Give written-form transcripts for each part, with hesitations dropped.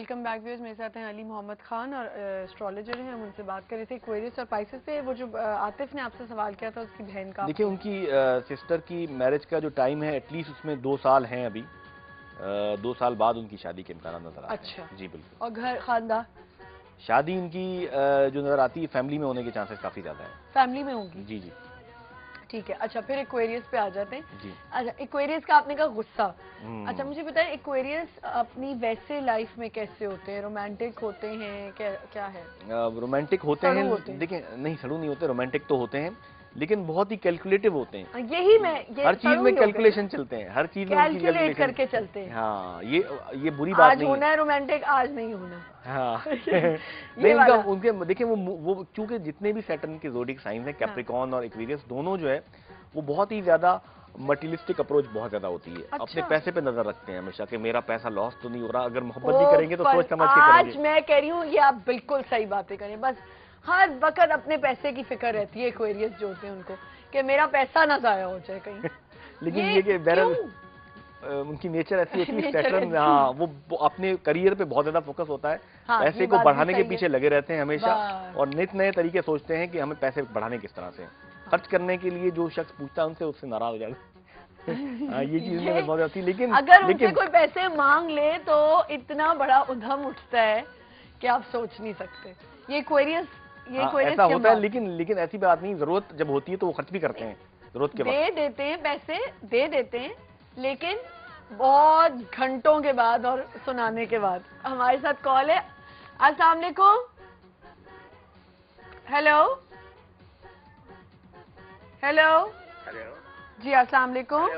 Welcome back viewers. मेरे साथ हैं अली मोहम्मद खान और एस्ट्रोलॉजर हैं। हम उनसे बात कर रहे थे एक्वेरियस और पाइसेस पे। वो जो आतिफ ने आपसे सवाल किया था उसकी बहन का, देखिए उनकी सिस्टर की मैरिज का जो टाइम है एटलीस्ट उसमें 2 साल हैं अभी। 2 साल बाद उनकी शादी के इम्कान नजर आते हैं। अच्छा जी बिल्कुल। और घर खानदान शादी इनकी जो नजर आती है फैमिली में होने के चांसेस काफी ज्यादा है। फैमिली में होगी। जी जी ठीक है। अच्छा फिर एक्वेरियस पे आ जाते हैं। जी। अच्छा एक्वेरियस का आपने कहा गुस्सा। अच्छा मुझे बताएं एक्वेरियस अपनी वैसे लाइफ में कैसे होते हैं? रोमांटिक होते हैं? क्या है? रोमांटिक होते सड़ू हैं। होते हैं? देखिए नहीं, सड़ू नहीं होते, रोमांटिक तो होते हैं लेकिन बहुत ही कैलकुलेटिव होते हैं। यही मैं ये हर चीज सड़ू में ही हो गए कैलकुलेशन चलते हैं, हर चीज में उनकी कैलकुलेट कैलकुलेशन करके चलते हैं। हाँ, ये बुरी बात आज नहीं होना है। है रोमांटिक, आज नहीं होना। हाँ ये नहीं उनका वाला। उनके देखिए वो चूंकि जितने भी सैटर्न के ज़ोडिएक साइंस हैं, कैप्रिकॉर्न और एक्वेरियस दोनों जो है वो बहुत ही ज्यादा मटेरियलिस्टिक अप्रोच बहुत ज्यादा होती है। अच्छा। अपने पैसे पे नजर रखते हैं हमेशा कि मेरा पैसा लॉस तो नहीं हो रहा। अगर मोहब्बत भी ओ करेंगे तो सोच समझ के आज करेंगे। मैं कह रही हूँ ये आप बिल्कुल सही बातें करें। बस हर वक्त अपने पैसे की फिक्र रहती है एक्वेरियस जो होते हैं उनको, कि मेरा पैसा ना जाया हो जाए कहीं। लेकिन ये कि बहरहाल उनकी नेचर ऐसी होती है। सैटर्न हाँ वो अपने करियर पे बहुत ज्यादा फोकस होता है। हाँ, पैसे को बढ़ाने के पीछे है। लगे रहते हैं हमेशा और नित नए तरीके सोचते हैं कि हमें पैसे बढ़ाने किस तरह से। खर्च करने के लिए जो शख्स पूछता है उनसे उससे नाराज हो जाता है। हाँ, ये चीज में बहुत आती है। लेकिन अगर उनसे कोई पैसे मांग ले तो इतना बड़ा उधम उठता है कि आप सोच नहीं सकते। ये एक्वेरियस ऐसा होता है। लेकिन ऐसी बात नहीं, जरूरत जब होती है तो वो खर्च भी करते हैं जरूरत के वक्त। दे देते हैं, पैसे दे देते हैं, लेकिन बहुत घंटों के बाद और सुनाने के बाद। हमारे साथ कॉल है। अस्सलाम वालेकुम। हेलो हेलो हेलो जी अस्सलाम वालेकुम।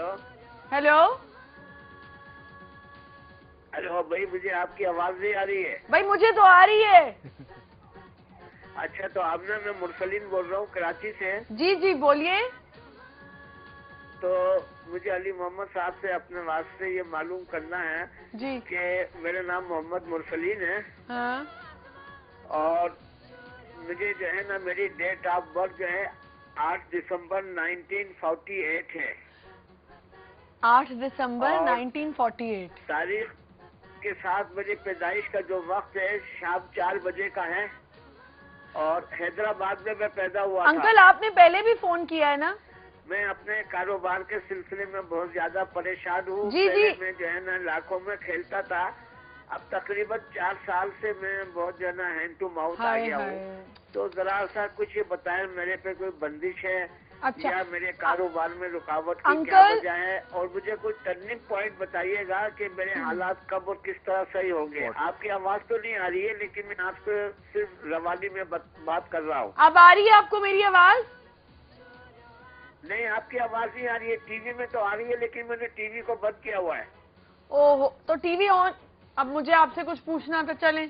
हेलो हेलो भाई, मुझे आपकी आवाज नहीं आ रही है। भाई मुझे तो आ रही है। अच्छा तो आपने, मैं मुरसलीन बोल रहा हूँ कराची से। जी जी बोलिए। तो मुझे अली मोहम्मद साहब से अपने वास्ते ये मालूम करना है जी कि मेरा नाम मोहम्मद मुरसलीन है। हाँ और मुझे जो है ना, मेरी डेट ऑफ बर्थ जो है 8 दिसंबर 1948 है। 8 दिसंबर 1948। तारीख के 7 बजे पैदाइश का जो वक्त है शाम 4 बजे का है। और हैदराबाद में मैं पैदा हुआ था। अंकल आपने पहले भी फोन किया है ना? मैं अपने कारोबार के सिलसिले में बहुत ज्यादा परेशान हूँ। जी पहले जी। मैं जो है ना लाखों में खेलता था। अब तकरीबन 4 साल से मैं बहुत जो है ना हैंड टू माउथ आ गया हूँ। तो जरा सा कुछ ये बताएं, मेरे पे कोई बंदिश है? अच्छा। या मेरे कारोबार में रुकावट की अंकल, क्या वजह है? और मुझे कोई टर्निंग पॉइंट बताइएगा कि मेरे हालात कब और किस तरह सही होंगे। आपकी आवाज तो नहीं आ रही है, लेकिन मैं आपसे सिर्फ रवानी में बात कर रहा हूँ। अब आ रही है आपको मेरी आवाज? नहीं, आपकी आवाज नहीं आ रही है। टीवी में तो आ रही है, लेकिन मैंने टीवी को बंद किया हुआ है। ओहो, तो टीवी ऑन। अब मुझे आपसे कुछ पूछना था, चलें?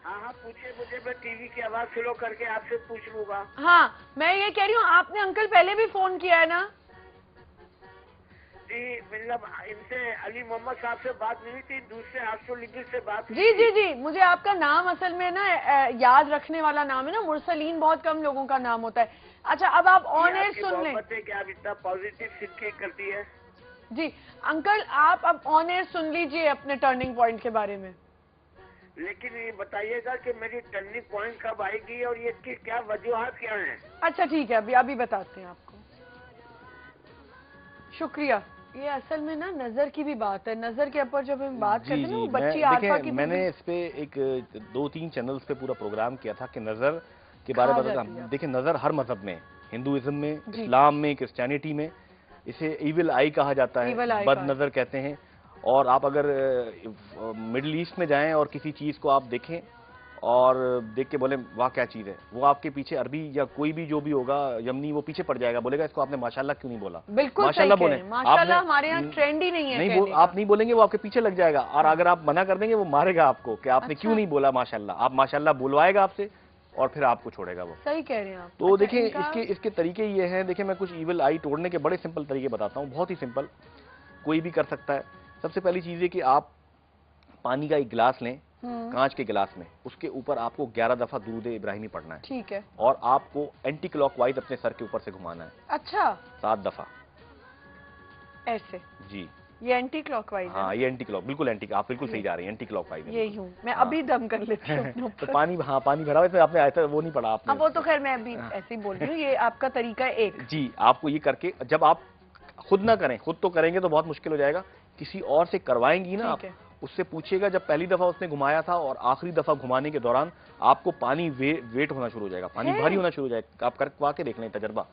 हाँ पूछिए मुझे, मैं टीवी की आवाज स्लो करके आपसे पूछ लूंगा। हाँ मैं ये कह रही हूँ, आपने अंकल पहले भी फोन किया है ना? जी मतलब इनसे अली मोहम्मद साहब से बात नहीं हुई थी, दूसरे एस्ट्रोलॉजिस्ट से बात हुई जी थी। जी जी। मुझे आपका नाम असल में ना याद रखने वाला नाम है ना, मुरसलीन बहुत कम लोगों का नाम होता है। अच्छा अब आप ऑन एयर सुन लें। कि आप इतना पॉजिटिव थिंकिंग करती है। जी अंकल आप अब ऑन एयर सुन लीजिए अपने टर्निंग पॉइंट के बारे में। लेकिन ये बताइएगा कि मेरी टर्निंग पॉइंट कब आएगी और ये इसकी क्या वजूहात क्या हैं? अच्छा ठीक है, अभी बताते हैं आपको। शुक्रिया। ये असल में ना नजर की भी बात है। नजर के ऊपर जब हम बात करते हैं ना, वो बच्ची आरफा की मैंने इस पे एक 2-3 चैनल्स पे पूरा प्रोग्राम किया था कि नजर के बारे में बताता। देखिए नजर हर मजहब में, हिंदुइज्म में, इस्लाम में, क्रिश्चियनिटी में इसे इविल आई कहा जाता है, बद नजर कहते हैं। और आप अगर मिडिल ईस्ट में जाएं और किसी चीज को आप देखें और देख के बोले वाह क्या चीज है, वो आपके पीछे अरबी या कोई भी जो भी होगा यमनी वो पीछे पड़ जाएगा, बोलेगा इसको आपने माशाल्लाह क्यों नहीं बोला। बिल्कुल माशाल्लाह बोले। माशाल्लाह हमारे यहाँ ट्रेंड ही नहीं है। नहीं आप नहीं बोलेंगे वो आपके पीछे लग जाएगा। और अगर आप मना कर देंगे वो मारेगा आपको कि आपने क्यों नहीं बोला माशाल्लाह। आप माशाल्लाह बुलवाएगा आपसे और फिर आपको छोड़ेगा वो। सही कह रहे हैं आप। तो देखिए इसके तरीके ये हैं। देखिए मैं कुछ इविल आई तोड़ने के बड़े सिंपल तरीके बताता हूँ, बहुत ही सिंपल, कोई भी कर सकता है। सबसे पहली चीज है कि आप पानी का एक गिलास लें, कांच के गिलास में, उसके ऊपर आपको 11 दफा दुरूद इब्राहिमी पढ़ना है। ठीक है। और आपको एंटी क्लॉकवाइज अपने सर के ऊपर से घुमाना है। अच्छा 7 दफा ऐसे? जी। ये एंटी क्लॉकवाइज है। हाँ, ये एंटी क्लॉक, बिल्कुल एंटी, आप बिल्कुल सही जा रही हैं, एंटी क्लॉकवाइज। यही हूँ मैं। हाँ। अभी दम कर लेती हूँ। तो पानी, हाँ पानी भरा हुआ है, आपने ऐसा वो नहीं पढ़ा आपने। हाँ वो तो खैर मैं अभी ऐसे ही बोल रही हूँ, ये आपका तरीका है एक। जी, आपको ये करके, जब आप खुद ना करें, खुद तो करेंगे तो बहुत मुश्किल हो जाएगा, किसी और से करवाएंगी ना आप, उससे पूछिएगा जब पहली दफा उसने घुमाया था और आखिरी दफा घुमाने के दौरान आपको पानी वेट होना शुरू हो जाएगा, पानी भारी होना शुरू हो जाएगा। आप करवा के देख लें तजर्बा,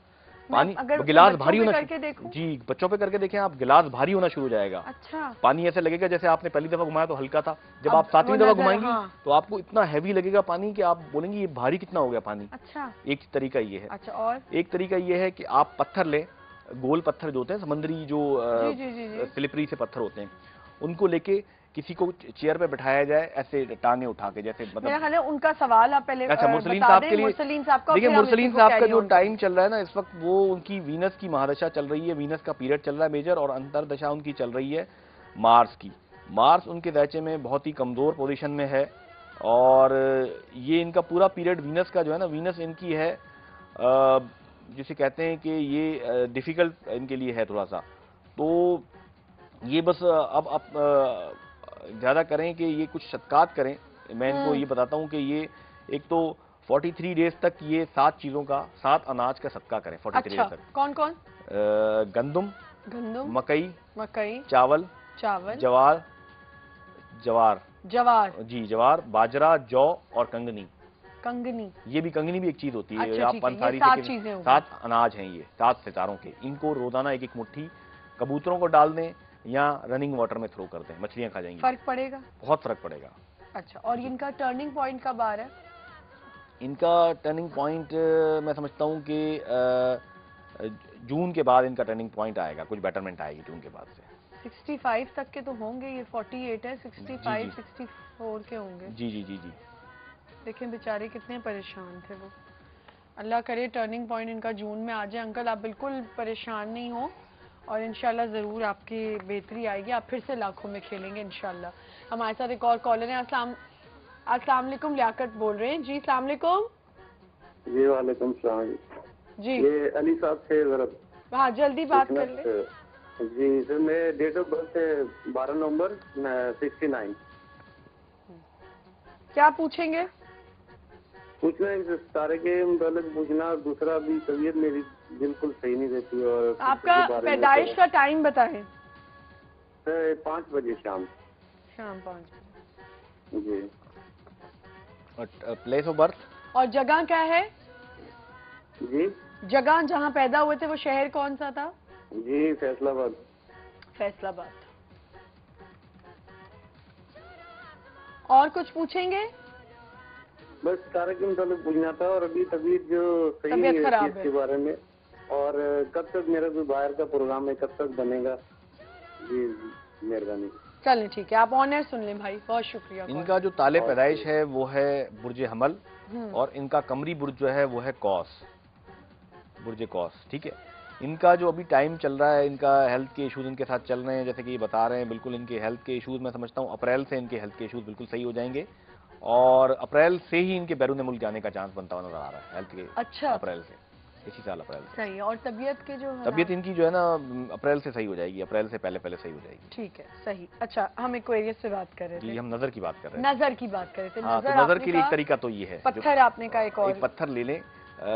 पानी गिलास भारी होना, जी बच्चों पे करके देखें आप, गिलास भारी होना शुरू हो जाएगा। अच्छा। पानी ऐसे लगेगा जैसे आपने पहली दफा घुमाया तो हल्का था, जब आप सातवीं दफा घुमाएंगी तो आपको इतना हैवी लगेगा पानी कि आप बोलेंगे ये भारी कितना हो गया पानी। अच्छा। एक तरीका ये है। अच्छा, और एक तरीका ये है कि आप पत्थर लें, गोल पत्थर जो होते हैं, समंदरी जो स्लिपरी से पत्थर होते हैं, उनको लेके किसी को चेयर पे बिठाया जाए, ऐसे टांगे उठा के, जैसे मतलब मेरा ख्याल है उनका सवाल आप पहले अच्छा मुरसलीन साहब के लिए। देखिए मुरसलीन साहब का जो टाइम चल रहा है ना इस वक्त, वो उनकी वीनस की महादशा चल रही है, वीनस का पीरियड चल रहा है मेजर, और अंतरदशा उनकी चल रही है मार्स की। मार्स उनके दैचे में बहुत ही कमजोर पोजीशन में है, और ये इनका पूरा पीरियड वीनस का जो है ना, वीनस इनकी है जिसे कहते हैं कि ये डिफिकल्ट इनके लिए है थोड़ा सा। तो ये बस अब आप ज़्यादा करें कि ये कुछ शतकात करें। मैं इनको ये बताता हूँ कि ये एक तो 43 डेज तक ये 7 चीज़ों का, 7 अनाज का सदका करें 43 डेज तक। कौन कौन? गंदुम, मकई, चावल, जवार, जी जवार, बाजरा, जौ और कंगनी। ये भी, कंगनी भी एक चीज होती है। अच्छा, आप पंसारी से 7 अनाज हैं ये, 7 सितारों के। इनको रोजाना एक एक मुट्ठी कबूतरों को डाल दें या रनिंग वाटर में थ्रो कर दें, मछलियां खा जाएंगी। फर्क पड़ेगा? बहुत फर्क पड़ेगा। अच्छा, और इनका टर्निंग पॉइंट कब आ रहा है? इनका टर्निंग पॉइंट मैं समझता हूँ कि जून के बाद इनका टर्निंग पॉइंट आएगा, कुछ बेटरमेंट आएगी जून के बाद से। 65 तक के तो होंगे, ये 48 है, 65 64 के होंगे। जी जी जी जी। देखें बेचारे कितने परेशान थे वो। अल्लाह करे टर्निंग पॉइंट इनका जून में आ जाए। अंकल आप बिल्कुल परेशान नहीं हो, और इंशाल्लाह ज़रूर आपकी बेहतरी आएगी, आप फिर से लाखों में खेलेंगे इंशाल्लाह। हमारे साथ एक और कॉलर हैं। अस्सलाम वालेकुम, लियाकत बोल रहे हैं। जी अस्सलाम वालेकुम। जी वालेकुम सलाम जी। ये अली साहब से जरा, हाँ जल्दी बात कर ले। जी सर, मेरे डेट ऑफ बर्थ है 12 नवंबर 69। क्या पूछेंगे? पूछना है तारे के मतलब पूछना, दूसरा भी तबीयत मेरी बिल्कुल सही नहीं रहती। और आपका पैदाइश का टाइम बताएं। 5 बजे शाम 5 बजे। जी। प्लेस ऑफ बर्थ और जगह क्या है? जी, जगह जहाँ पैदा हुए थे वो शहर कौन सा था? जी फैसलाबाद। फैसलाबाद। और कुछ पूछेंगे? बस तारे के मतलब पूछना था, और अभी तबीयत जो सही नहीं है इसके बारे में, और कब तक मेरा कोई बाहर का प्रोग्राम है, कब तक बनेगा? जी मेहरबानी। चलें ठीक है, आप ऑनर सुन लें भाई, बहुत शुक्रिया। इनका जो ताले पैदाइश है वो है बुर्ज हमल, और इनका कमरी बुर्ज जो है वो है कौस, बुर्ज कौस। ठीक है। इनका जो अभी टाइम चल रहा है, इनका हेल्थ के इश्यूज इनके साथ चल रहे हैं, जैसे कि ये बता रहे हैं, बिल्कुल इनके हेल्थ के इश्यूज, मैं समझता हूँ अप्रैल से इनके हेल्थ के इश्यूज बिल्कुल सही हो जाएंगे, और अप्रैल से ही इनके बैरून मुल्क जाने का चांस बनता हुआ नजर आ रहा है हेल्थ के। अच्छा। अप्रैल से, इसी साल अप्रैल से। सही है। और तबीयत के जो तबीयत इनकी जो है ना अप्रैल से सही हो जाएगी, अप्रैल से पहले सही हो जाएगी। ठीक है, सही। अच्छा, हम एक्वेरियस से बात कर रहे थे। जी, हम नजर की बात कर रहे हैं। नजर की बात कर रहे थे। हाँ, तो नजर के लिए एक तरीका तो ये है, पत्थर आपने का एक और पत्थर ले लें,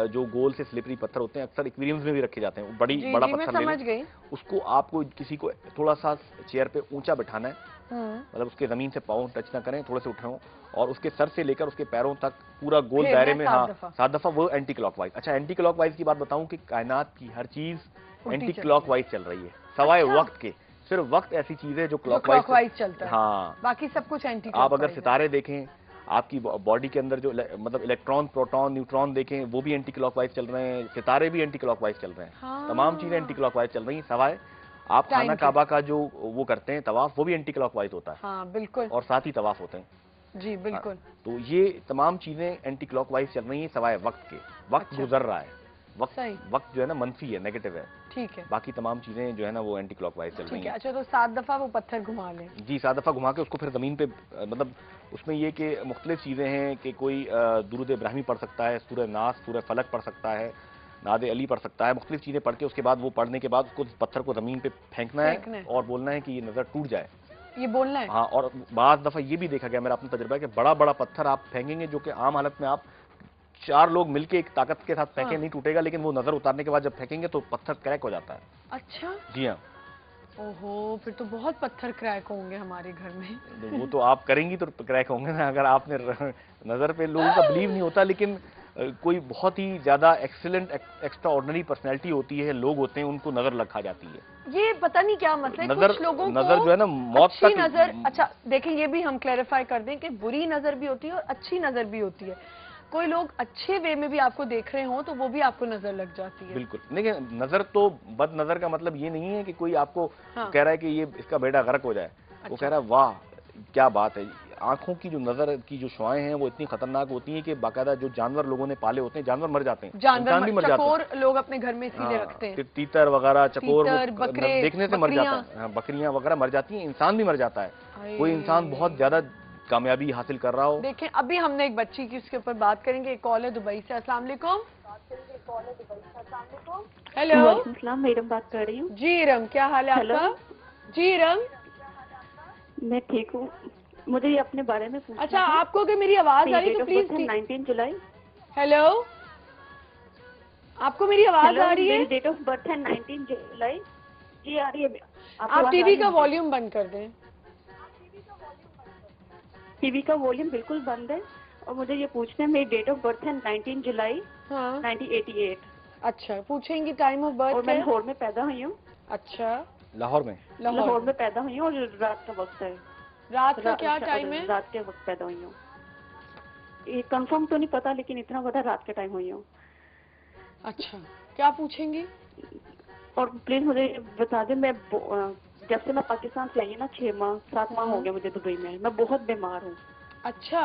जो गोल से स्लिपरी पत्थर होते हैं, अक्सर एक्वेरियम्स में भी रखे जाते हैं, बड़ा पत्थर ले लें। उसको आपको किसी को थोड़ा सा चेयर पे ऊंचा बिठाना है, मतलब उसके जमीन से पाँव टच ना करें, थोड़े से उठे हों, और उसके सर से लेकर उसके पैरों तक पूरा गोल दायरे में, हाँ 7 दफा, वो एंटी क्लॉकवाइज। अच्छा, एंटी क्लॉकवाइज की बात बताऊं कि कायनात की हर चीज एंटी क्लॉकवाइज चल रही है, सवाए वक्त के। सिर्फ वक्त ऐसी चीज है जो क्लॉकवाइज चलता है। हाँ, बाकी सब कुछ एंटी। आप अगर सितारे देखें, आपकी बॉडी के अंदर जो मतलब इलेक्ट्रॉन, प्रोटॉन, न्यूट्रॉन देखें, वो भी एंटी क्लॉकवाइज चल रहे हैं, सितारे भी एंटी क्लॉकवाइज चल रहे हैं। हाँ। तमाम चीजें एंटी क्लॉकवाइज चल रही हैं, सवाए आप खाना काबा का जो वो करते हैं तवाफ, वो भी एंटी क्लॉकवाइज होता है। हाँ बिल्कुल। और साथ ही तवाफ होते हैं। जी बिल्कुल। तो ये तमाम चीजें एंटी क्लॉकवाइज चल रही हैं, सवाए वक्त के। वक्त गुजर रहा है, वक्त जो है ना मंफी है, नेगेटिव है। ठीक है। बाकी तमाम चीजें जो है ना वो एंटी क्लॉकवाइज चल रही हैं। अच्छा, तो 7 दफा वो पत्थर घुमा लें। जी, 7 दफा घुमा के उसको फिर जमीन पे, मतलब उसमें ये कि मुख्तलिफ चीजें हैं कि कोई दुरूद इब्राहिमी पढ़ सकता है, सूरह नास, सूरह फलक पढ़ सकता है, नादे अली पढ़ सकता है, मुख्तलिफ चीजें पढ़ के उसके बाद वो पढ़ने के बाद उसको पत्थर को जमीन पे फेंकना है और बोलना है कि ये नजर टूट जाए, ये बोलना है। हाँ, और बाद दफा ये भी देखा गया, मेरा अपना तजुर्बा है कि बड़ा बड़ा पत्थर आप फेंकेंगे जो कि आम हालत में आप 4 लोग मिलके एक ताकत के साथ फेंके नहीं टूटेगा, लेकिन वो नजर उतारने के बाद जब फेंकेंगे तो पत्थर क्रैक हो जाता है। अच्छा, जी हाँ। ओहो, फिर तो बहुत पत्थर क्रैक होंगे हमारे घर में। वो तो आप करेंगी तो क्रैक होंगे ना, अगर आपने नजर पे, लोगों का बिलीव नहीं होता, लेकिन कोई बहुत ही ज्यादा एक्सीलेंट एक्स्ट्रा ऑर्डिनरी पर्सनैलिटी होती है, लोग होते हैं, उनको नजर लग खा जाती है। ये पता नहीं क्या मतलब, नजर, कुछ लोगों नजर को जो है ना मौत अच्छी तक नजर, अच्छा देखिए ये भी हम क्लैरिफाई कर दें कि बुरी नजर भी होती है और अच्छी नजर भी होती है। कोई लोग अच्छे वे में भी आपको देख रहे हो तो वो भी आपको नजर लग जाती है। बिल्कुल, लेकिन नजर तो, बद नजर का मतलब ये नहीं है कि कोई आपको कह रहा है कि ये इसका बेटा गर्क हो जाए। वो कह रहा है वाह क्या बात है। आंखों की जो नजर की जो शुआएं हैं वो इतनी खतरनाक होती हैं कि बाकायदा जो जानवर लोगों ने पाले होते हैं, जानवर मर जाते हैं, इंसान भी मर जाते हैं। चकोर लोग अपने घर में इसीलिए रखते हैं, तीतर वगैरह, चकोर बकरे, देखने से मर जाता है, बकरियां वगैरह मर जाती हैं, इंसान भी मर जाता है। कोई इंसान बहुत ज्यादा कामयाबी हासिल कर रहा हो। देखें अभी हमने एक बच्ची की उसके ऊपर बात करेंगे, एक कॉल है दुबई से। अस्सलाम वालेकुम। हेलो, वालेकुम, मैडम बात कर रही हूँ। जी इरम, क्या हाल है आपका? जी इरम, मैं ठीक हूँ, मुझे ये अपने बारे में पूछना। अच्छा, आपको अगर मेरी आवाज आ रही है तो प्लीज। 19 जुलाई। हेलो, आपको मेरी आवाज आ रही है? डेट ऑफ बर्थ है 19 जुलाई। जी आ रही है। आप टीवी का वॉल्यूम बंद कर दें। टीवी का वॉल्यूम बिल्कुल बंद है। और मुझे ये पूछना है, मेरी डेट ऑफ बर्थ है 19 जुलाई 1988। अच्छा, पूछेंगी टाइम ऑफ बर्थ? और मैं लाहौर में पैदा हुई हूँ। अच्छा, लाहौर में पैदा हुई हूँ और रात का वक्त है। रात का क्या टाइम है? रात के वक्त पैदा हुई हूँ। ये कंफर्म तो नहीं पता, लेकिन इतना पता रात के टाइम हुई हूँ। अच्छा, क्या पूछेंगी? और प्लीज मुझे बता दें, मैं जब से मैं पाकिस्तान से आई ना 6-7 माह हो गए मुझे दुबई में। मैं बहुत बीमार हूँ। अच्छा,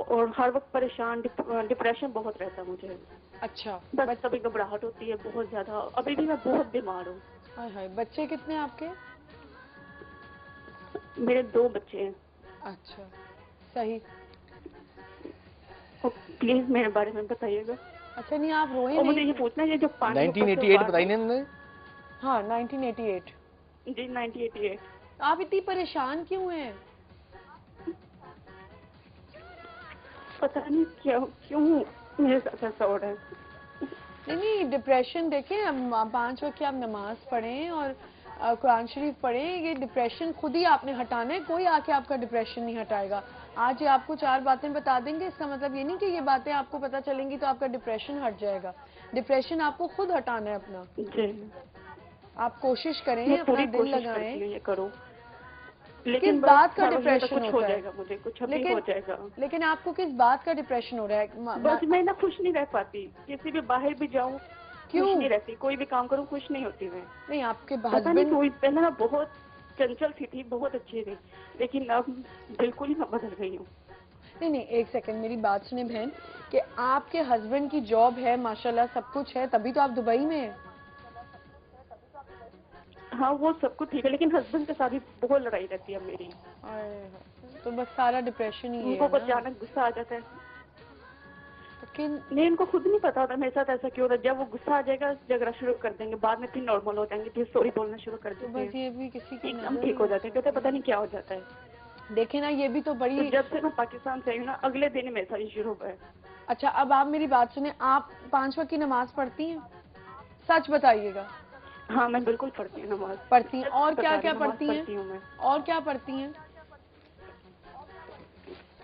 और हर वक्त परेशान, डिप्रेशन बहुत रहता है मुझे। अच्छा, बस कभी घबराहट होती है बहुत ज्यादा। अभी भी मैं बहुत बीमार हूँ। हाय हाय, बच्चे कितने आपके? मेरे 2 बच्चे हैं। अच्छा, सही। प्लीज मेरे बारे में बताइएगा। अच्छा, नहीं आप रोए नहीं। मुझे ये पूछना है, जो 1988 बताइए ना। हाँ 1988। जी 1988। आप इतनी परेशान क्यों हैं? पता नहीं क्यों मेरे साथ ऐसा हो रहा है। नहीं, डिप्रेशन देखें, 5 वक्त की आप नमाज पढ़ें और कुरान शरीफ पढ़ें, ये डिप्रेशन खुद ही आपने हटाना है, कोई आके आपका डिप्रेशन नहीं हटाएगा। आज ये आपको 4 बातें बता देंगे, इसका मतलब ये नहीं कि ये बातें आपको पता चलेंगी तो आपका डिप्रेशन हट जाएगा। डिप्रेशन आपको खुद हटाना है अपना। जी, आप कोशिश करें, अपना दिल लगाएं। ये करो। लेकिन किस बात का डिप्रेशन हो जाएगा मुझे, कुछ अभी हो जाएगा। लेकिन आपको किस बात का डिप्रेशन हो रहा है? बस मैं ना खुश नहीं रह पाती, किसी भी बाहर भी जाऊं क्यों खुश नहीं रहती, कोई भी काम करूं खुश नहीं होती मैं। नहीं, आपके हस्बैंड पहले ना बहुत चंचल सी थी, बहुत अच्छी थी, लेकिन अब बिल्कुल ही मैं बदल गई हूँ। नहीं, एक सेकंड, मेरी बात सुने बहन, कि आपके हस्बैंड की जॉब है माशाल्लाह, सब कुछ है, तभी तो आप दुबई में हैं। हाँ वो सब कुछ ठीक है, लेकिन हस्बैंड के साथ भी बहुत लड़ाई रहती है मेरी। तो बस सारा डिप्रेशन ही है। उनको अचानक गुस्सा आ जाता है। नहीं, इनको खुद नहीं पता होता मेरे साथ ऐसा क्यों होता है। जब वो गुस्सा आ जाएगा झगड़ा शुरू कर देंगे, बाद में फिर नॉर्मल हो जाएंगे, फिर सॉरी बोलना शुरू कर देंगे। बस ये भी किसी की एकदम ठीक हो जाते हैं, कहते पता नहीं क्या हो जाता है। देखे ना, ये भी तो बड़ी तो जब से मैं पाकिस्तान से आई हूँ ना, अगले दिन मेरे साथ शुरू हुआ है। अच्छा, अब आप मेरी बात सुने, आप 5 वक्त की नमाज पढ़ती हैं? सच बताइएगा। हाँ मैं बिल्कुल पढ़ती हूँ नमाज। पढ़ती हैं? और क्या क्या पढ़ती हैं? और क्या पढ़ती हैं?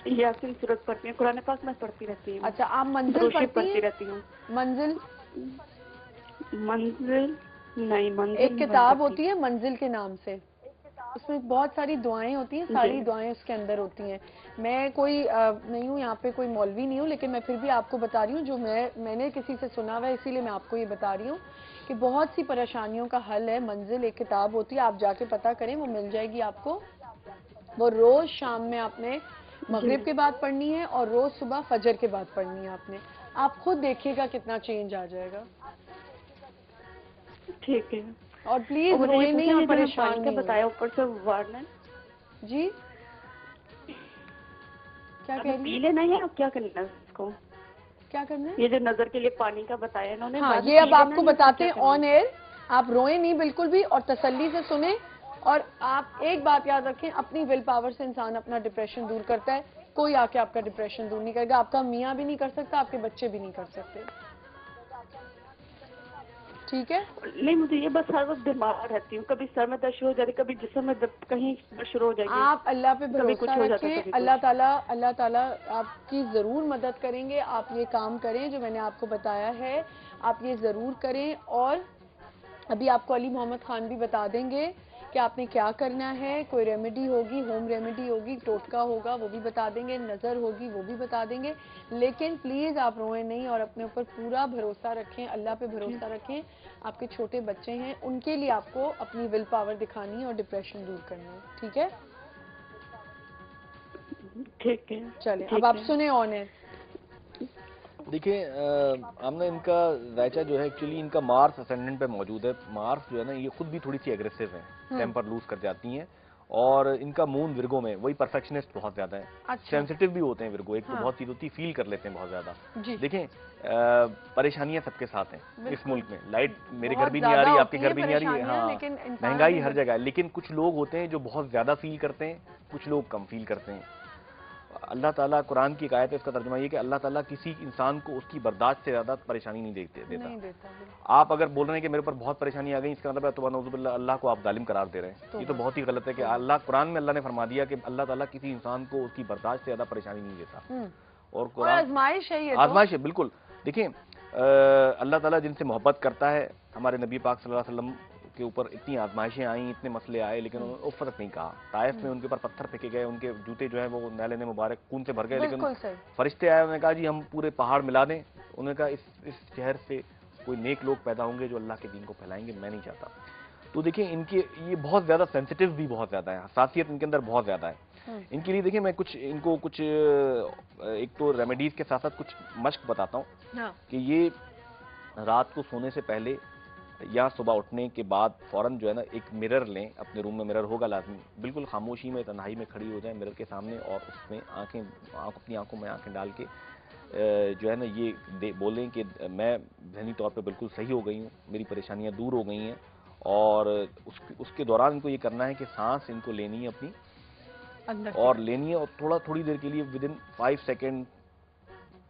यासीन सूरत पढ़ती हूँ, कुरान पाक मैं पढ़ती रहती हूँ। अच्छा, आप मंजिल पढ़ती रहती हूँ? मंजिल नहीं, मंजिल एक किताब होती है मंजिल के नाम से, उसमें बहुत सारी दुआएं होती हैं, सारी दुआएं उसके अंदर होती हैं। मैं कोई नहीं हूँ यहाँ पे, कोई मौलवी नहीं हूँ, लेकिन मैं फिर भी आपको बता रही हूँ जो मैंने किसी से सुना हुआ है, इसीलिए मैं आपको ये बता रही हूँ कि बहुत सी परेशानियों का हल है। मंजिल एक किताब होती है, आप जाके पता करें, वो मिल जाएगी आपको। वो रोज शाम में आपने मगरिब के बाद पढ़नी है और रोज सुबह फजर के बाद पढ़नी है आपने। आप खुद देखिएगा कितना चेंज आ जाएगा। ठीक है। और प्लीज रोए नहीं और परेशान नहीं। बताया ऊपर से वार्निंग। जी क्या कह रही पी लेना है और क्या करना है इसको? क्या करना है? ये जो नजर के लिए पानी का बताया इन्होंने। हाँ, ये अब आपको बताते हैं ऑन एयर। आप रोए नहीं बिल्कुल भी और तसल्ली से सुने। और आप एक बात याद रखें, अपनी विल पावर से इंसान अपना डिप्रेशन दूर करता है। कोई आके आपका डिप्रेशन दूर नहीं करेगा। आपका मियाँ भी नहीं कर सकता, आपके बच्चे भी नहीं कर सकते। ठीक है? नहीं, मुझे ये बस हर वक्त बीमार रहती हूँ, कभी सर में दर्द शुरू हो जाती, कभी जिस्म में कहीं शुरू हो जाएगी। आप अल्लाह पे भरोसा रखें, अल्लाह ताला आपकी जरूर मदद करेंगे। आप ये काम करें जो मैंने आपको बताया है, आप ये जरूर करें। और अभी आपको अली मोहम्मद खान भी बता देंगे कि आपने क्या करना है। कोई रेमेडी होगी, होम रेमेडी होगी, टोटका होगा, वो भी बता देंगे, नज़र होगी वो भी बता देंगे। लेकिन प्लीज़ आप रोएं नहीं और अपने ऊपर पूरा भरोसा रखें, अल्लाह पे भरोसा रखें। आपके छोटे बच्चे हैं, उनके लिए आपको अपनी विल पावर दिखानी है और डिप्रेशन दूर करना है। ठीक है? ठीक है, चले अब आप सुने ऑन एयर। देखिए आमना, इनका जायचा जो है एक्चुअली इनका मार्स असेंडेंट पे मौजूद है। मार्स जो है ना, ये खुद भी थोड़ी सी एग्रेसिव है, टेम्पर लूज कर जाती हैं। और इनका मून विर्गो में, वही परफेक्शनिस्ट बहुत ज्यादा है। अच्छा। सेंसिटिव भी होते हैं विर्गो, एक तो बहुत चीज होती है, फील कर लेते हैं बहुत ज्यादा। देखें परेशानियां सबके साथ हैं इस मुल्क में। लाइट मेरे घर भी नहीं आ रही, आपके घर भी नहीं आ रही। हाँ, महंगाई हर जगह है। लेकिन कुछ लोग होते हैं जो बहुत ज्यादा फील करते हैं, कुछ लोग कम फील करते हैं। अल्लाह ताला, कुरान की एक आयत है, इसका तर्जुमा ये कि अल्लाह ताला किसी इंसान को उसकी बर्दाश्त से ज्यादा परेशानी नहीं देता। आप अगर बोल रहे हैं कि मेरे ऊपर बहुत परेशानी आ गई, इसका मतलब तो नऊजुबिल्लाह अल्लाह को आप जालिम करार दे रहे हैं। ये तो बहुत ही गलत है कि अल्लाह, कुरान में अल्लाह ने फरमा दिया कि अल्लाह ताला किसी इंसान को उसकी बर्दाश्त से ज्यादा परेशानी नहीं देता। और कुरान आजमाइश है, ये आजमाइश है बिल्कुल। देखिए अल्लाह ताला जिनसे मोहब्बत करता है, हमारे नबी पाक सल्लल्लाहु अलैहि वसल्लम के ऊपर इतनी आजमाइशें आई, इतने मसले आए, लेकिन उन्होंने उफ तक नहीं कहा। ताइफ में उनके ऊपर पत्थर फेंके गए, उनके जूते जो है वो नाले ने मुबारक खून से भर गए, लेकिन फरिश्ते आए, उन्होंने कहा जी हम पूरे पहाड़ मिला दें। उन्होंने कहा इस शहर से कोई नेक लोग पैदा होंगे जो अल्लाह के दीन को फैलाएंगे, मैं नहीं चाहता। तो देखिए इनके ये बहुत ज्यादा सेंसिटिव भी बहुत ज्यादा है, हसासियत इनके अंदर बहुत ज्यादा है। इनके लिए देखिए मैं इनको कुछ एक तो रेमेडीज के साथ साथ कुछ मश्क बताता हूँ कि ये रात को सोने से पहले या सुबह उठने के बाद फौरन जो है ना, एक मिरर लें। अपने रूम में मिरर होगा लाजमी, बिल्कुल खामोशी में तन्हाई में खड़ी हो जाए मिरर के सामने, और उसमें अपनी आंखों में आंखें डाल के जो है ना ये बोलें कि मैं ज़हनी तौर पे बिल्कुल सही हो गई हूँ, मेरी परेशानियाँ दूर हो गई हैं। और उसके दौरान इनको ये करना है कि सांस इनको लेनी है अपनी अंदर और लेनी है, और थोड़ी देर के लिए विदिन 5 सेकेंड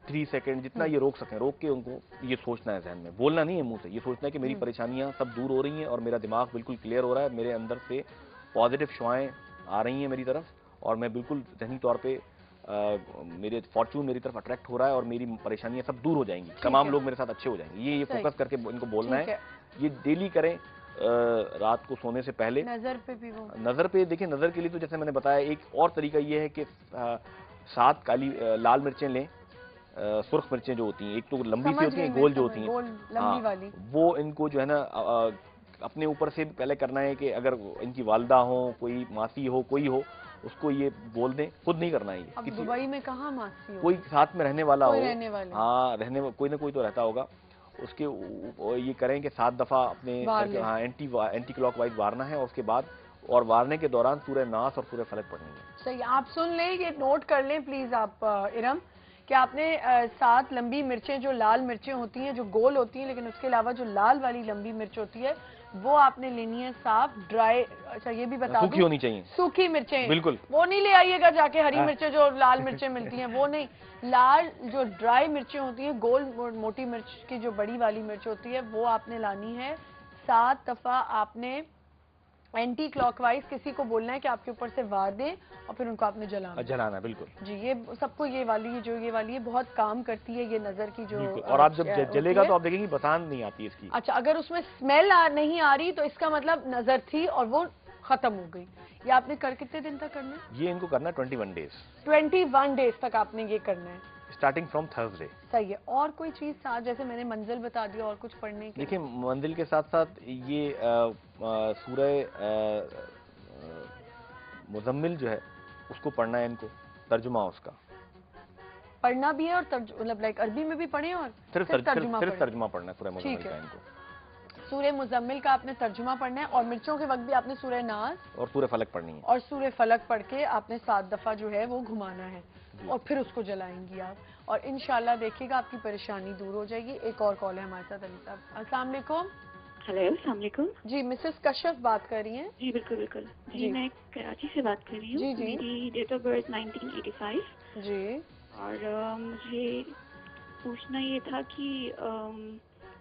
3 सेकेंड जितना ये रोक सकें, रोक के उनको ये सोचना है जहन में, बोलना नहीं है मुंह से, ये सोचना है कि मेरी परेशानियां सब दूर हो रही हैं और मेरा दिमाग बिल्कुल क्लियर हो रहा है, मेरे अंदर से पॉजिटिव शुआएं आ रही हैं मेरी तरफ, और मैं बिल्कुल ज़हनी तौर पे मेरे फॉर्चून मेरी तरफ अट्रैक्ट हो रहा है और मेरी परेशानियां सब दूर हो जाएंगी, तमाम लोग मेरे साथ अच्छे हो जाएंगे। ये फोकस करके इनको बोलना है। ये डेली करें रात को सोने से पहले। नजर पे भी वो नजर पे देखिए, नजर के लिए तो जैसे मैंने बताया, एक और तरीका ये है कि 7 लाल मिर्चें लें, सुर्ख मिर्चें जो होती हैं, एक तो लंबी सी होती हैं, गोल जो होती हैं, वो इनको जो है ना अपने ऊपर से पहले करना है कि अगर इनकी वालदा हो, कोई मासी हो, कोई हो, उसको ये बोल दें, खुद नहीं करना है ये। अब दुबई में कहाँ मासी हो, कोई साथ में रहने वाला हो, हाँ कोई ना कोई तो रहता होगा, उसके ये करें कि 7 दफा अपने एंटी क्लॉकवाइज वारना है, और उसके बाद और वारने के दौरान सूरह नास और सूरह फलक पढ़नी है। सही, आप सुन लें, ये नोट कर लें प्लीज आप इरम, कि आपने 7 लंबी मिर्चें, जो लाल मिर्चें होती हैं, जो गोल होती हैं, लेकिन उसके अलावा जो लाल वाली लंबी मिर्च होती है वो आपने लेनी है साफ, ड्राई। अच्छा ये भी बता दूं, सूखी होनी चाहिए, सूखी मिर्चें बिल्कुल, वो नहीं ले आइएगा जाके हरी मिर्चें जो लाल मिर्चें मिलती हैं, वो नहीं, लाल जो ड्राई मिर्चें होती हैं, गोल मोटी मिर्च की जो बड़ी वाली मिर्च होती है, वो आपने लानी है। 7 दफा आपने एंटी क्लॉकवाइज किसी को बोलना है कि आपके ऊपर से वार दें, और फिर उनको आपने जलाना बिल्कुल जी। ये सबको ये वाली बहुत काम करती है, ये नजर की जो, और आप जब जलेगा तो आप देखेंगे बसान नहीं आती इसकी। अच्छा, अगर उसमें स्मेल नहीं आ रही तो इसका मतलब नजर थी और वो खत्म हो गई। ये आपने कितने दिन तक करना है? ये इनको करना है 21 डेज। 21 डेज तक आपने ये करना है, स्टार्टिंग फ्रॉम थर्सडे। सही है। और कोई चीज साथ, जैसे मैंने मंजिल बता दिया, और कुछ पढ़ने के? देखिए मंजिल के साथ साथ ये सूरह मुजम्मिल जो है उसको पढ़ना है इनको, तर्जुमा उसका पढ़ना भी है, और मतलब लाइक अरबी में भी पढ़े और सिर्फ तर्जुमा पढ़ना है सूरह मुजम्मिल का इनको। सूरह मुजम्मिल का आपने तर्जुमा पढ़ना है और मिर्चों के वक्त भी आपने सूरह नास और सूरह फलक पढ़नी है और सूरह फलक पढ़ के आपने 7 दफा जो है वो घुमाना है और फिर उसको जलाएंगी आप, और इंशाल्लाह देखिएगा आपकी परेशानी दूर हो जाएगी। एक और कॉल है हमारे साथ। अली साहब, अस्सलाम वालेकुम। हेलो, अस्सलाम वालेकुम। जी, मिसेस कश्यप बात कर रही हैं? जी बिल्कुल बिल्कुल जी, मैं कराची से बात कर रही हूँ। जी जी। मेरी डेट ऑफ बर्थ 1985 जी। और मुझे पूछना ये था कि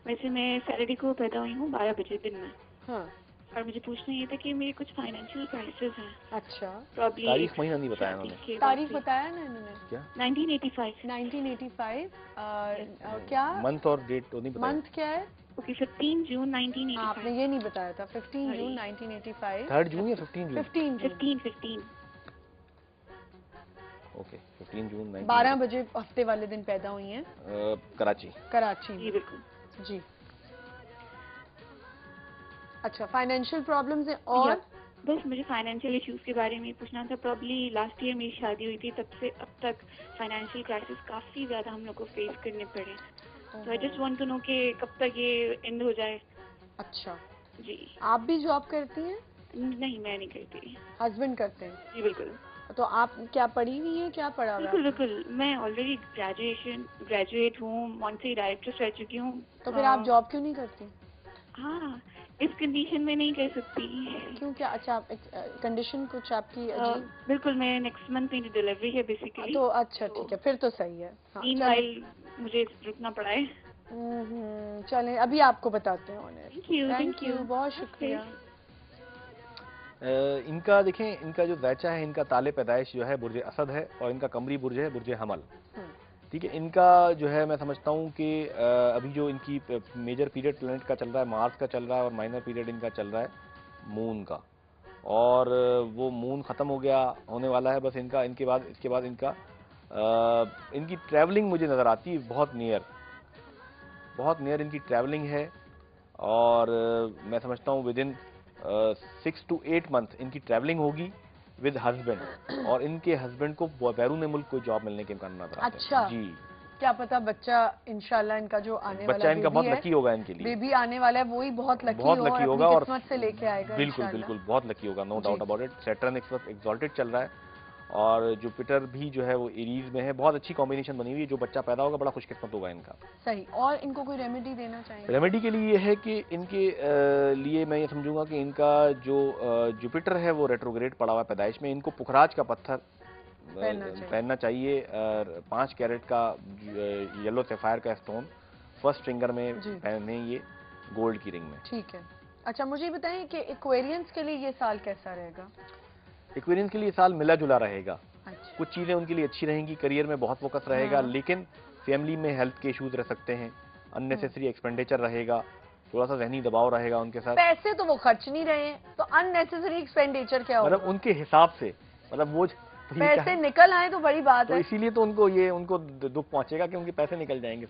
वैसे मैं सैटरडे को पैदा हुई हूँ 12 बजे दिन में। हाँ। और मुझे पूछना ये था कि मेरे कुछ फाइनेंशियल क्राइसिस हैं। अच्छा। प्रॉब्ली तारीख महीना नहीं बताया उन्होंने। तारीख बताया ना इन्होंने? क्या? 1985। 1985 क्या मंथ और डेट तो नहीं बताया। मंथ क्या है? ओके, 15 जून 1985। आपने ये नहीं बताया था। 15 जून 1985। 3 जून या 15 जून? 15। ओके, 15 जून 12 बजे हफ्ते वाले दिन पैदा हुई हैं। कराची। जी बिल्कुल जी। अच्छा, फाइनेंशियल प्रॉब्लम्स हैं और बस मुझे फाइनेंशियल इश्यूज के बारे में पूछना था। प्रॉब्ली लास्ट ईयर मेरी शादी हुई थी, तब से अब तक फाइनेंशियल क्राइसिस काफी ज्यादा हम लोग को फेस करने पड़े। तो I just want to know कि कब तक ये एंड हो जाए। अच्छा जी। आप भी जॉब करती हैं? नहीं, मैं नहीं करती। हस्बैंड करते हैं? जी बिल्कुल। तो आप क्या पढ़ी हुई हैं, क्या पढ़ा हुआ है? बिल्कुल बिल्कुल, मैं ऑलरेडी ग्रेजुएट हूँ, मॉन्टरी डायरेक्टर रह चुकी हूँ। तो फिर आप जॉब क्यों नहीं करती? हाँ, इस कंडीशन में नहीं कर सकती। क्यों, क्या? अच्छा, कंडीशन कुछ आपकी बिल्कुल, मैं नेक्स्ट मंथ मेरी डिलीवरी है बेसिकली। तो अच्छा ठीक है, फिर तो सही है। मीनवाइल मुझे रुकना पड़ा है। चलें, अभी आपको बताते हैं। थैंक यू, बहुत शुक्रिया। इनका देखें, इनका जो ज़ैचा है, इनका ताले पैदाइश जो है बुर्ज असद है और इनका कमरी बुर्ज है बुर्ज हमल। ठीक है, इनका जो है मैं समझता हूँ कि अभी जो इनकी मेजर पीरियड प्लैनेट का चल रहा है मार्स का चल रहा है और माइनर पीरियड इनका चल रहा है मून का, और वो मून ख़त्म हो गया होने वाला है बस इनका। इसके बाद इनका इनकी ट्रैवलिंग मुझे नज़र आती है बहुत नियर इनकी ट्रैवलिंग है, और मैं समझता हूँ विद इन 6 to 8 मंथ इनकी ट्रैवलिंग होगी विद हस्बैंड, और इनके हस्बैंड को बैरून मुल्क कोई जॉब मिलने के इम्कान नजर आते हैं। अच्छा जी, क्या पता बच्चा इंशाल्लाह इनका जो आने वाला इनका बहुत लकी होगा, इनके लिए बेबी आने वाला है, वही बहुत लकी होगा और किस्मत से लेके आएगा। बिल्कुल बहुत लकी होगा, no doubt about it. Saturn इस वक्त एक्सॉल्टेड चल रहा है और जुपिटर भी जो है वो एरीज में है। बहुत अच्छी कॉम्बिनेशन बनी हुई है, जो बच्चा पैदा होगा बड़ा खुशकिस्मत होगा इनका। सही। और इनको कोई रेमेडी देना चाहिए? रेमेडी के लिए ये है कि इनके लिए मैं ये समझूंगा कि इनका जो जुपिटर है वो रेट्रोग्रेड पड़ा हुआ है पैदाइश में, इनको पुखराज का पत्थर पहनना चाहिए। 5 कैरेट का येलो सैफायर का स्टोन फर्स्ट फिंगर में पहने, ये गोल्ड की रिंग में। ठीक है। अच्छा, मुझे बताएं कि एक्वेरियंस के लिए ये साल कैसा रहेगा? एक्वेरियंस के लिए साल मिला जुला रहेगा। अच्छा। कुछ चीजें उनके लिए अच्छी रहेंगी, करियर में बहुत फोकस रहेगा, लेकिन फैमिली में हेल्थ के इश्यूज रह सकते हैं, अननेसेसरी एक्सपेंडिचर रहेगा, थोड़ा सा जहनी दबाव रहेगा उनके साथ। पैसे तो वो खर्च नहीं रहे हैं, तो अननेसेसरी एक्सपेंडिचर क्या होगा? मतलब उनके हिसाब से, मतलब वो पैसे निकल आए तो बड़ी बात है। इसीलिए तो उनको दुख पहुंचेगा कि उनके पैसे निकल जाएंगे।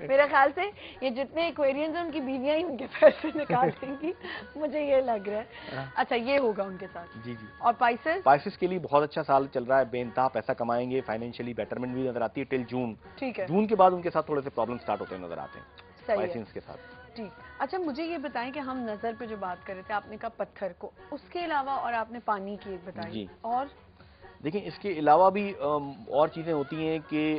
मेरे ख्याल से ये जितने एक्वेरियंस हैं उनकी बीवियां ही उनके पैसे निकाल देंगी, मुझे ये लग रहा है। अच्छा, ये होगा उनके साथ। जी। और पाइसेस के लिए बहुत अच्छा साल चल रहा है, बेइंतहा पैसा कमाएंगे, फाइनेंशियली बेटरमेंट भी नजर आती है टिल जून। ठीक है। जून के बाद उनके साथ थोड़े से प्रॉब्लम स्टार्ट होते नजर आते हैं पाइसेंस के साथ। ठीक। अच्छा, मुझे ये बताएं कि हम नजर पे जो बात कर रहे थे, आपने कहा पत्थर को, उसके अलावा और आपने पानी की एक बताई, और देखिए इसके अलावा भी और चीज़ें होती हैं कि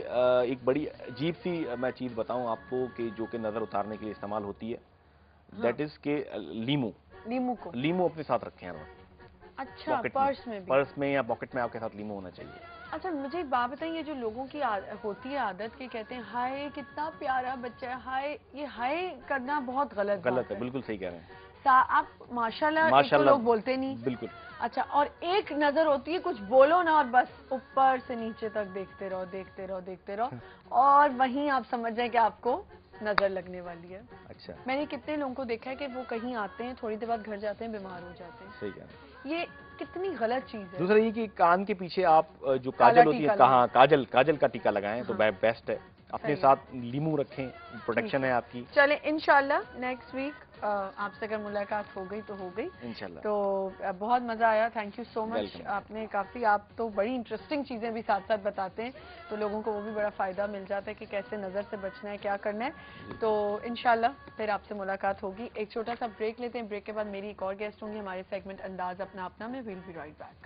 एक बड़ी अजीब सी मैं चीज़ बताऊं आपको कि जो कि नज़र उतारने के लिए इस्तेमाल होती है, दैट इज़ के लीमू अपने साथ रखें हैं। अच्छा, पर्स में या पॉकेट में आपके साथ लीमू होना चाहिए। अच्छा, मुझे एक बात बताइए, ये जो लोगों की होती है आदत के कहते हैं हाय कितना प्यारा बच्चा है, हाय, ये हाय करना बहुत गलत है। बिल्कुल सही कह रहे हैं आप। माशाल्लाह तो लोग बोलते नहीं। बिल्कुल। अच्छा, और एक नजर होती है कुछ बोलो ना और बस ऊपर से नीचे तक देखते रहो और वहीं आप समझ जाए कि आपको नजर लगने वाली है। अच्छा। मैंने कितने लोगों को देखा है कि वो कहीं आते हैं, थोड़ी देर बाद घर जाते हैं, बीमार हो जाते हैं। सही कह रहे हैं। ये कितनी गलत चीज है। दूसरा ये कि कान के पीछे आप जो काजल होती है, कहाँ काजल का टीका लगाएं तो बेस्ट है। अपने साथ लीमू रखें, प्रोटेक्शन है आपकी। चले इंशाल्लाह नेक्स्ट वीक आपसे अगर मुलाकात हो गई तो हो गई इंशाल्लाह। तो बहुत मजा आया, थैंक यू सो मच। आपने काफी, आप तो बड़ी इंटरेस्टिंग चीजें भी साथ साथ बताते हैं, तो लोगों को वो भी बड़ा फायदा मिल जाता है कि कैसे नजर से बचना है, क्या करना है। तो इंशाल्लाह फिर आपसे मुलाकात होगी। एक छोटा सा ब्रेक लेते हैं, ब्रेक के बाद मेरी एक और गेस्ट होंगी हमारे सेगमेंट अंदाज अपना अपना में। Will be right back.